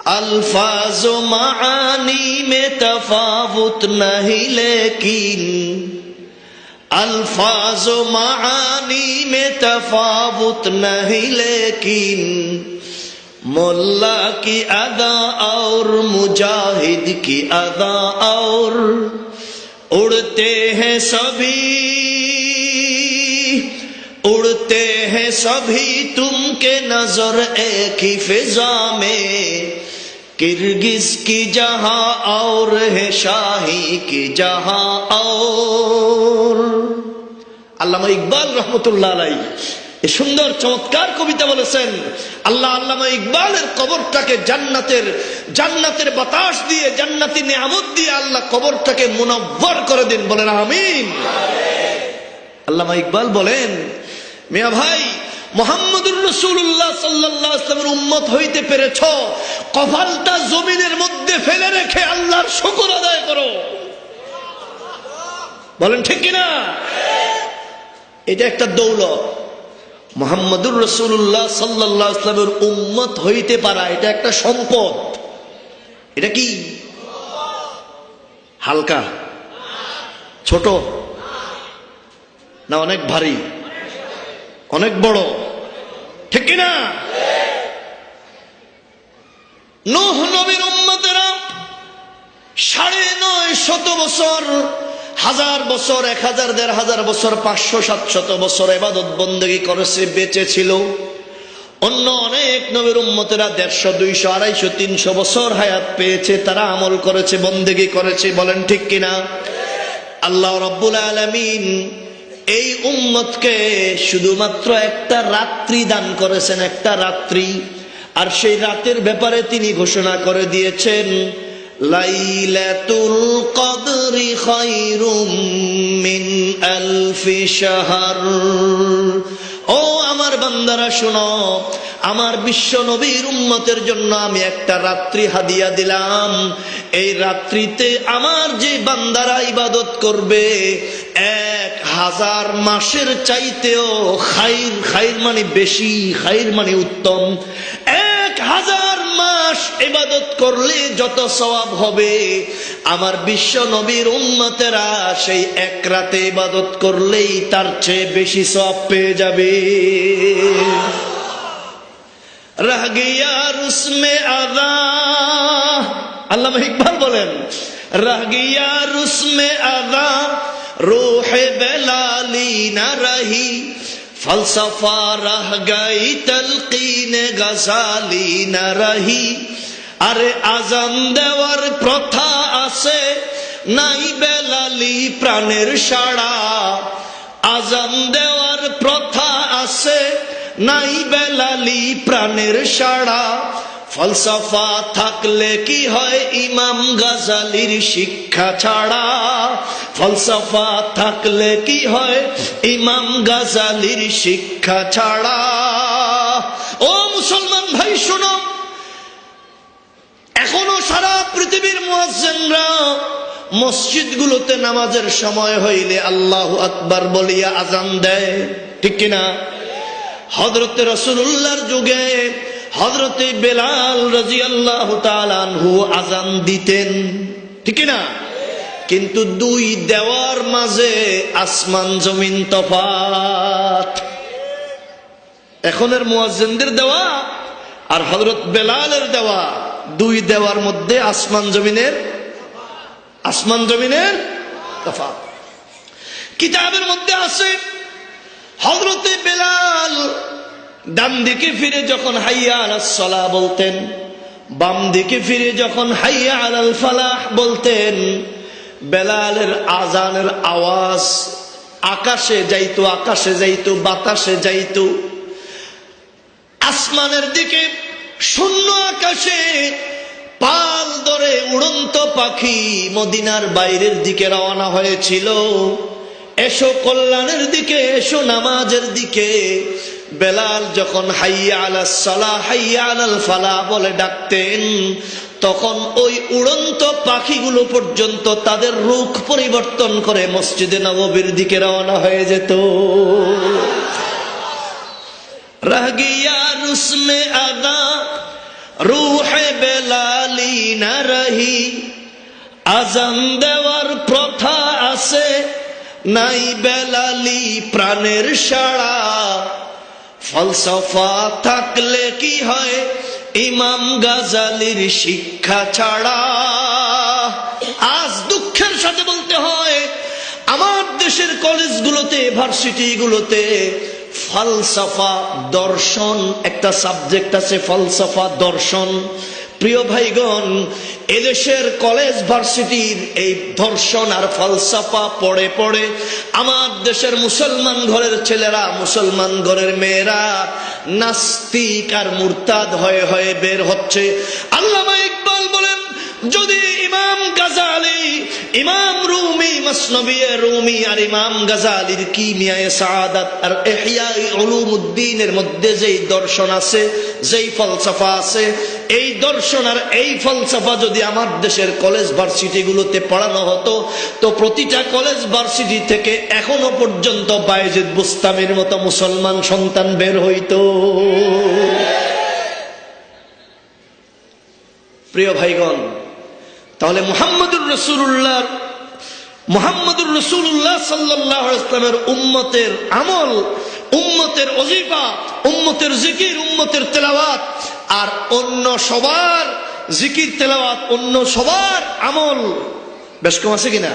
अल्फाज़ मानी में तफावुत नहीं लेकिन अल्फाज़ मानी में तफावुत नहीं लेकिन मुल्ला की अदा और मुजाहिद की अदा और उड़ते हैं सभी तुम के नजर एक ही फिजा में किर्गिज की जहां और है शाही की जहां और। আল্লামা ইকবাল রহমতুল্লাহ আলাইহি এই সুন্দর চমৎকার কবিতা বলেছেন। আল্লাহ আল্লামা ইকবালের কবরটাকে জান্নাতের বাতাস দিয়ে, জান্নাতি নিয়ামত দিয়ে আল্লাহ কবরটাকে মুনাব্বর করে দিন, বলেন আমিন। আল্লামা ইকবাল বলেন, মিয়া ভাই, মুহাম্মদুর রাসূলুল্লাহ সাল্লাল্লাহু আলাইহি ওয়াসাল্লামের উম্মত হইতে পেরেছ, কপালটা জমিনের মধ্যে ফেলে রেখে আল্লাহর শুকর আদায় করো, বলেন ঠিক কিনা? এটা একটা দৌলত। মুহাম্মদুর রাসূলুল্লাহ সাল্লাল্লাহু আলাইহি ওয়াসাল্লামের উম্মত হইতে পারা এটা একটা সম্পদ। এটা কি হালকা, ছোট না অনেক ভারী, অনেক বড়, ঠিক কিনা? নূহ নবীর উম্মতেরা 950 বছর, 1000 বছর, 1000, 1500 বছর, 500, 700 বছর ইবাদত বন্দেগী করেছে, বেঁচে ছিল। অন্য অনেক নবীর উম্মতেরা 150, 200, 250, 300 বছর হায়াত পেয়েছে, তারা আমল করেছে, বন্দেগী করেছে, বলেন ঠিক কিনা? আল্লাহ রাব্বুল আলামিন এই উম্মতকে শুধুমাত্র একটা রাত্রি দান করেছেন, একটা রাত্রি। আর সেই রাতের ব্যাপারে তিনি ঘোষণা করে দিয়েছেন, লাইলাতুল কদরি খায়রুম মিন আলফি শাহর। ও আমার বান্দারা শোনো, আমার বিশ্ব নবীর উম্মতের জন্য আমি একটা রাত্রি হাদিয়া দিলাম। এই রাত্রিতে আমার যে বান্দারা ইবাদত করবে 1000 মাসের চাইতেও খাইর, খাইর মানে বেশি, খাইর মানে উত্তম। 1000 মাস ইবাদত করলে যত সওয়াব হবে, আমার বিশ্ব নবীর উম্মতেরা সেই এক রাতে ইবাদত করলেই তার চেয়ে বেশি সওয়াব পেয়ে যাবে। রহ গিয়া রুসমে আদা, আল্লামা ইকবাল বলেন, রহ গিয়া রুসমে আদা রূহে বেলালি না রহি, ফলসফা রহ গই তলকিন গজালি না রহি। আরে আজান দেওয়ার প্রথা আছে, নাই বেলালি প্রাণের সাড়া। আজান দেওয়ার প্রথা আছে, নাই বেলালি প্রাণের সাড়া। ফলসফা থাকলে কি হয় ইমাম গাজালির শিক্ষা ছাড়া। ফলসফা থাকলে কি হয় ইমাম গাজালির শিক্ষা ছাড়া। ও মুসলমান ভাই শোনো, এখনো সারা পৃথিবীর মুয়াজ্জিনরা মসজিদগুলোতে নামাজের সময় হইলে আল্লাহু আকবার বলিয়া আজান দেয়, ঠিক কিনা? হযরতে রাসূলুল্লাহর যুগে হযরতে বেলাল রাদিয়াল্লাহু তাআলা আনহু আজান দিতেন, ঠিক কিনা? কিন্তু দুই দেওয়ার মাঝে আসমান জমিন তফাত। এখনের মুয়াজ্জিনদের দেওয়া আর হযরত বেলালের দেওয়া, দুই দেওয়ার মধ্যে আসমান জমিনের তফাত। কিতাবের মধ্যে আছে হযরতে বেলাল ডান দিকে ফিরে যখন হাইয়া আলাস সালাহ বলতেন, বাম দিকে ফিরে যখন হাইয়া আলাল ফালাহ বলতেন, বেলালের আজানের আওয়াজ আকাশে যাইতো, বাতাসে যাইতো। আসমানের দিকে, শূন্য আকাশে পাল ধরে উড়ন্ত পাখি মদিনার বাইরের দিকে রওনা হয়েছিল। এসো কল্যাণের দিকে, এসো নামাজের দিকে। বেলাল যখন হাইয়া আলাস সালাহ, হাইয়া আলাল ফালাহ বলে ডাকতেন, তখন ওই উড়ন্ত পাখিগুলো পর্যন্ত তাদের রুখ পরিবর্তন করে মসজিদে নববীর দিকে রওনা হয়ে যেত। রহ গিয়া রুসমে আদা রূহ রুহে বেলালি না রহি, আজান দেওয়ার প্রথা আছে, নাই বেলালি প্রাণের সাড়া। ফলসফা থাকলে কি হয়, ইমাম গাজালির শিক্ষা ছাড়া। আজ দুঃখের সাথে বলতে হয়, আমার দেশের কলেজগুলোতে, ভার্সিটিগুলোতে ফলসফা দর্শন একটা সাবজেক্ট আছে, ফলসফা দর্শন। প্রিয় ভাইগণ, এদেশের কলেজ ভার্সিটির এই দর্শন আর ফলসফা পড়ে পড়ে আমার দেশের মুসলমান ঘরের ছেলেরা, মুসলমান ঘরের মেয়েরা নাস্তিক আর মুরতাদ হয়ে হয়ে বের হচ্ছে। আল্লামা ইকবাল বলেন, যদি ইমাম গাজালি, ইমাম রুমি, মসনবী রুমি আর ইমাম গাজালির কিমিয়ায়ে সাআদাত আর ইহয়া উলুমুদ্দিনের মধ্যে যেই দর্শন আছে, যেই ফলসফা আছে, এই দর্শন আর এই ফলসফা যদি আমার দেশের কলেজ ভার্সিটিগুলোতে পড়ানো হতো, তো প্রতিটা কলেজ ভার্সিটি থেকে এখনো পর্যন্ত বায়েজিদ বুস্তামির মতো মুসলমান সন্তান বের হইতো। প্রিয় ভাইগণ, তাহলে মুহাম্মদুর রাসূলুল্লাহ সাল্লাল্লাহু আলাইহি ওয়াসাল্লামের উম্মতের আমল, উম্মতের ওজিফা, উম্মতের জিকির, উম্মতের তেলাওয়াত আর অন্য সবার জিকির তেলাওয়াত, অন্য সবার আমল বেশ কম আছে কিনা?